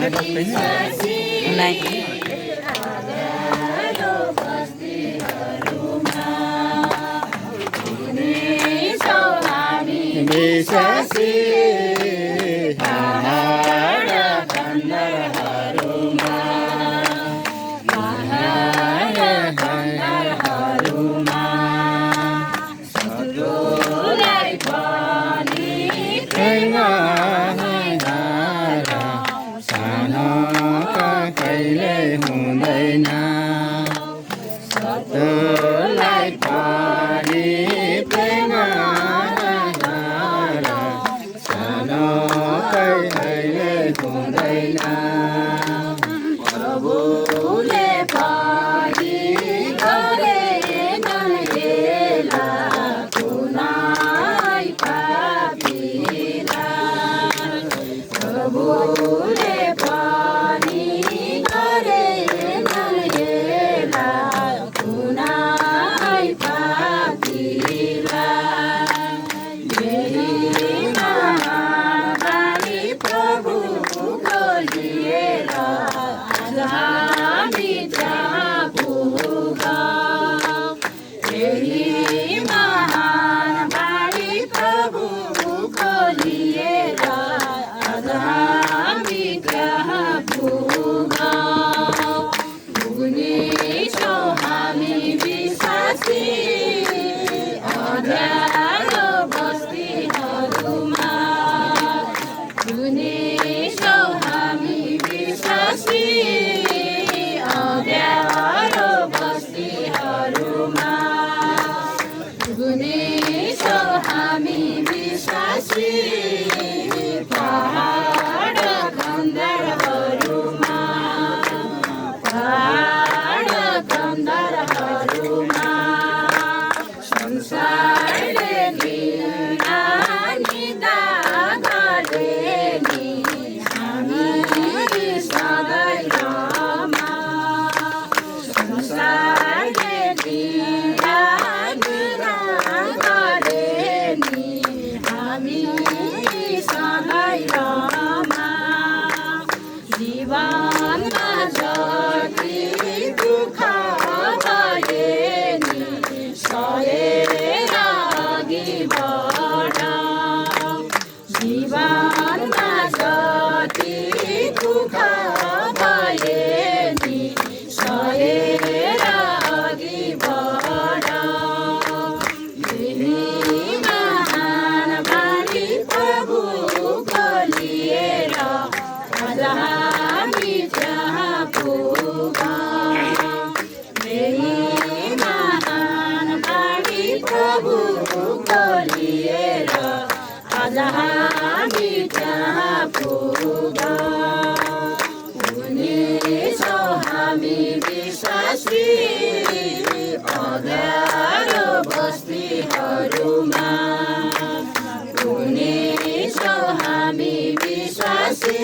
विश्वासी पहाड खण्डहरुमा शत्रुलाई पनि प्रेरणा सानो कहिले हुँदैन शत्रुलाई पनि प्रेरणा प्रभुले पनि गरेन हेला कुनै पापीलाई प्रभुले पनि गरेन हेला कुनै पापीलाई प्रभुको लिएर हामी त्यहाँ पुगौँ यही महान बानी प्रभुको लिएर हामी त्यहाँ पुगौँ पुग्नेछौँ हामी विश्वासी अँध्यारो बस्तीहरूमा पुग्नेछौँ हामी विश्वासी अँध्यारो बस्तीहरूमा पुग्नेछौँ हामी विश्वासी पहाड खण्डहरुमा पहाड खण्डहरुमा संसारले निन्दा गरे नि हामी सधैँ रमा संसारले निन्दा गरे नि हामी सधैँ रमा जीवनमा जति दुःख भए नि सहेर अघि बढौँ जीवनमा जति दुःख भए नि सहेर अघि बढौँ यही महान बानी प्रभुको लिएर आज हामी त्यहाँ पुगौँ यही महान बानी प्रभुको लिएर आज हामी त्यहाँ पुगौँ हुनेछौँ हामी विश्वासी अँध्यारो बस्तीहरूमा हुनेछौँ हामी विश्वासी